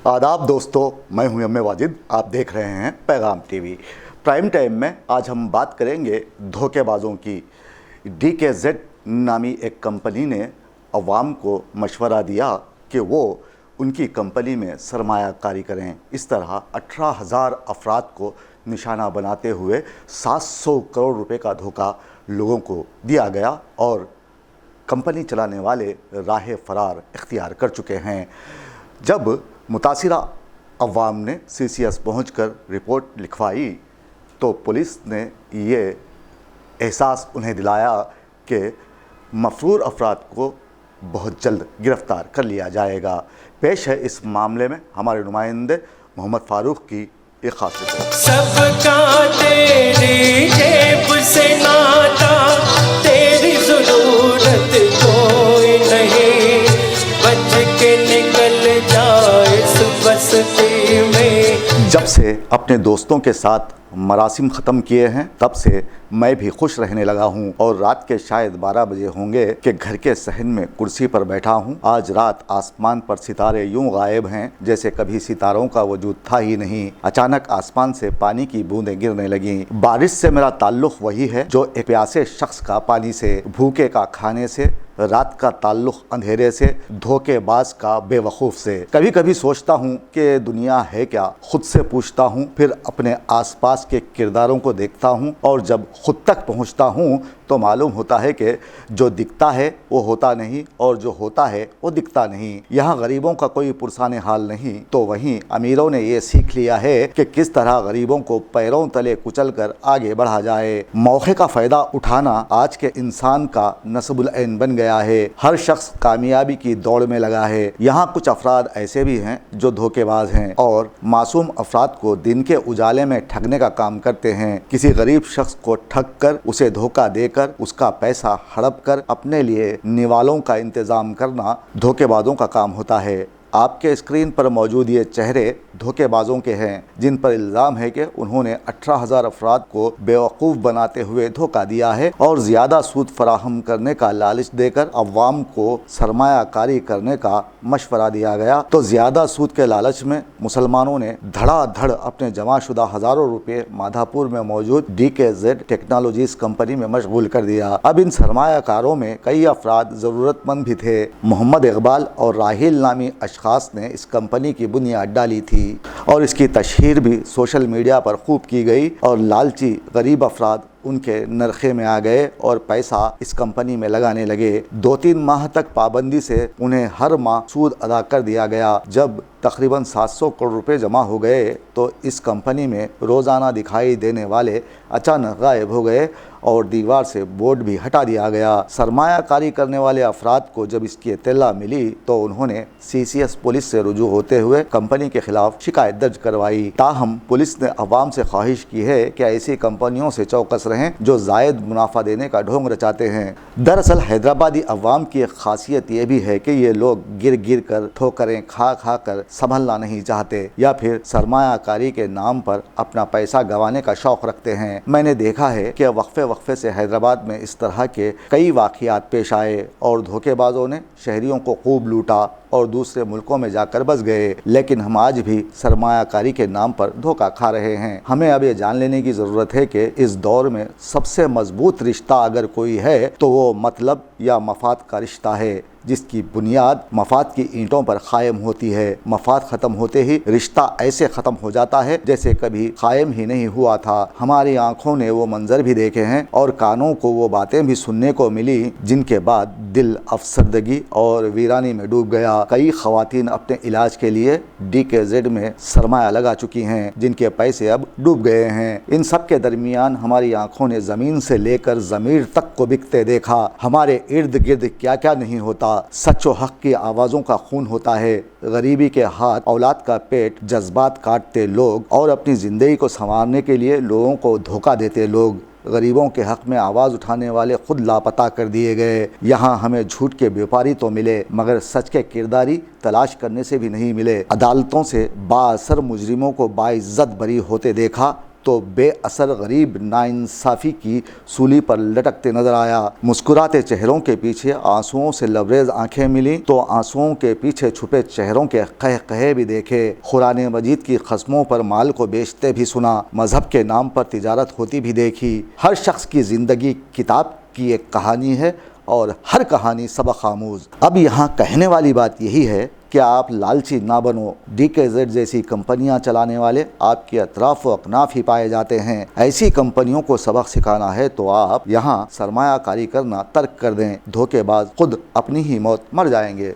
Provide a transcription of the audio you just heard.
आदाब दोस्तों, मैं हूं एम ए वाजिद। आप देख रहे हैं पैगाम टीवी। प्राइम टाइम में आज हम बात करेंगे धोखेबाजों की। DKZ नामी एक कंपनी ने अवाम को मशवरा दिया कि वो उनकी कंपनी में सरमायाकारी करें। इस तरह 18,000 अफराद को निशाना बनाते हुए 700 करोड़ रुपए का धोखा लोगों को दिया गया और कंपनी चलाने वाले राह फरार इख्तियार कर चुके हैं। जब मुतासिरा अवाम ने CCS पहुंचकर रिपोर्ट लिखवाई तो पुलिस ने ये एहसास उन्हें दिलाया कि मफरूर अफराद को बहुत जल्द गिरफ़्तार कर लिया जाएगा। पेश है इस मामले में हमारे नुमाइंदे मोहम्मद फारूक की एक खास रिपोर्ट। सबका तेरी जेब से नाता, तेरी ज़रूरत कोई नहीं, बच के निकल जाए इस बस्ती में। जब से अपने दोस्तों के साथ मरासिम ख़त्म किए हैं तब से मैं भी खुश रहने लगा हूं और रात के शायद 12 बजे होंगे कि घर के सहन में कुर्सी पर बैठा हूं। आज रात आसमान पर सितारे यूं गायब हैं जैसे कभी सितारों का वजूद था ही नहीं। अचानक आसमान से पानी की बूंदें गिरने लगीं। बारिश से मेरा ताल्लुक़ वही है जो एक प्यासे शख्स का पानी से, भूखे का खाने से, रात का ताल्लुक़ अंधेरे से, धोखेबाज का बेवकूफ़ से। कभी कभी सोचता हूँ कि दुनिया है क्या, खुद से पूछता हूँ, फिर अपने आसपास के किरदारों को देखता हूँ और जब खुद तक पहुँचता हूँ तो मालूम होता है कि जो दिखता है वो होता नहीं और जो होता है वो दिखता नहीं। यहाँ गरीबों का कोई पुरसाने हाल नहीं तो वहीं अमीरों ने ये सीख लिया है कि किस तरह गरीबों को पैरों तले कुचल कर आगे बढ़ा जाए। मौके का फ़ायदा उठाना आज के इंसान का नस्बुल ऐन बन गया है। हर शख्स कामयाबी की दौड़ में लगा है। यहाँ कुछ अफराद ऐसे भी हैं जो धोखेबाज हैं और मासूम अफराद को दिन के उजाले में ठगने का काम करते हैं। किसी गरीब शख्स को ठग कर उसे धोखा देकर उसका पैसा हड़प कर अपने लिए निवालों का इंतज़ाम करना धोखेबाजों का काम होता है। आपके स्क्रीन पर मौजूद ये चेहरे धोखेबाजों के हैं जिन पर इल्ज़ाम है कि उन्होंने 18,000 अफराद को बेवकूफ़ बनाते हुए धोखा दिया है और ज़्यादा सूद फराहम करने का लालच देकर अवाम को सरमायाकारी करने का मशवरा दिया गया। तो ज़्यादा सूद के लालच में मुसलमानों ने धड़ाधड़ अपने जमाशुदा हज़ारों रुपये माधापुर में मौजूद DKZ टेक्नोलॉजीज़ कंपनी में मशगूल कर दिया। अब इन सरमायाकारों में कई अफराद ज़रूरतमंद भी थे। मोहम्मद इकबाल और राहिल नामी खास ने इस कंपनी की बुनियाद डाली थी और इसकी तशहीर भी सोशल मीडिया पर खूब की गई और लालची गरीब अफराद उनके नरखे में आ गए और पैसा इस कंपनी में लगाने लगे। 2-3 माह तक पाबंदी से उन्हें हर माह सूद अदा कर दिया गया। जब तकरीबन 700 करोड़ रुपए जमा हो गए तो इस कंपनी में रोज़ाना दिखाई देने वाले अचानक गायब हो गए और दीवार से बोर्ड भी हटा दिया गया। सरमायाकारी करने वाले अफराद को जब इसकी इत्तला मिली तो उन्होंने CCS पुलिस से रुजू होते हुए कंपनी के खिलाफ शिकायत दर्ज करवाई। ताहम पुलिस ने अवाम से ख्वाहिश की है कि ऐसी कंपनियों से चौकस रहें जो जायद मुनाफा देने का ढोंग रचाते हैं। दरअसल हैदराबादी अवाम की एक खासियत यह भी है कि ये लोग गिर गिर कर, ठोकरें खा खा कर संभलना नहीं चाहते या फिर सरमायाकारी के नाम पर अपना पैसा गंवाने का शौक़ रखते हैं। मैंने देखा है कि वक्फे से हैदराबाद में इस तरह के कई वाक़ियात पेश आए और धोखेबाजों ने शहरियों को खूब लूटा और दूसरे मुल्कों में जाकर बस गए। लेकिन हम आज भी सरमायाकारी के नाम पर धोखा खा रहे हैं। हमें अब ये जान लेने की ज़रूरत है कि इस दौर में सबसे मजबूत रिश्ता अगर कोई है तो वो मतलब या मफाद का रिश्ता है जिसकी बुनियाद मफाद की ईंटों पर कायम होती है। मफाद ख़त्म होते ही रिश्ता ऐसे ख़त्म हो जाता है जैसे कभी कायम ही नहीं हुआ था। हमारी आंखों ने वो मंजर भी देखे हैं और कानों को वो बातें भी सुनने को मिली जिनके बाद दिल अफसरदगी और वीरानी में डूब गया। कई ख़वातीन अपने इलाज के लिए DKZ में सरमाया लगा चुकी हैं जिनके पैसे अब डूब गए हैं। इन सब के दरमियान हमारी आंखों ने ज़मीन से लेकर ज़मीर तक को बिकते देखा। हमारे इर्द गिर्द क्या क्या नहीं होता। सच व हक की आवाज़ों का खून होता है। गरीबी के हाथ औलाद का पेट जज्बात काटते लोग और अपनी ज़िंदगी को संवारने के लिए लोगों को धोखा देते लोग। गरीबों के हक़ में आवाज़ उठाने वाले खुद लापता कर दिए गए। यहाँ हमें झूठ के व्यापारी तो मिले मगर सच के किरदारी तलाश करने से भी नहीं मिले। अदालतों से बाअसर मुजरिमों को बाइज्जत बरी होते देखा تو بے اثر غریب ناانصافی کی سولی پر لٹکتے نظر آیا۔ مسکراتے چہروں کے پیچھے آنسوؤں سے لبریز آنکھیں ملی تو آنسوؤں کے پیچھے چھپے چہروں کے قہقہے بھی دیکھے۔ قرآن مجید کی قسموں پر مال کو بیچتے بھی سنا، مذہب کے نام پر تجارت ہوتی بھی دیکھی۔ ہر شخص کی زندگی کتاب کی ایک کہانی ہے اور ہر کہانی سبق آموز۔ اب یہاں کہنے والی بات یہی ہے کہ آپ لالچی نہ بنو۔ DKZ جیسی کمپنیاں چلانے والے آپ کے اطراف و اکناف ہی پائے جاتے ہیں۔ ایسی کمپنیوں کو سبق سکھانا ہے تو آپ یہاں سرمایہ کاری کرنا ترک کر دیں۔ دھوکے باز خود اپنی ہی موت مر جائیں گے۔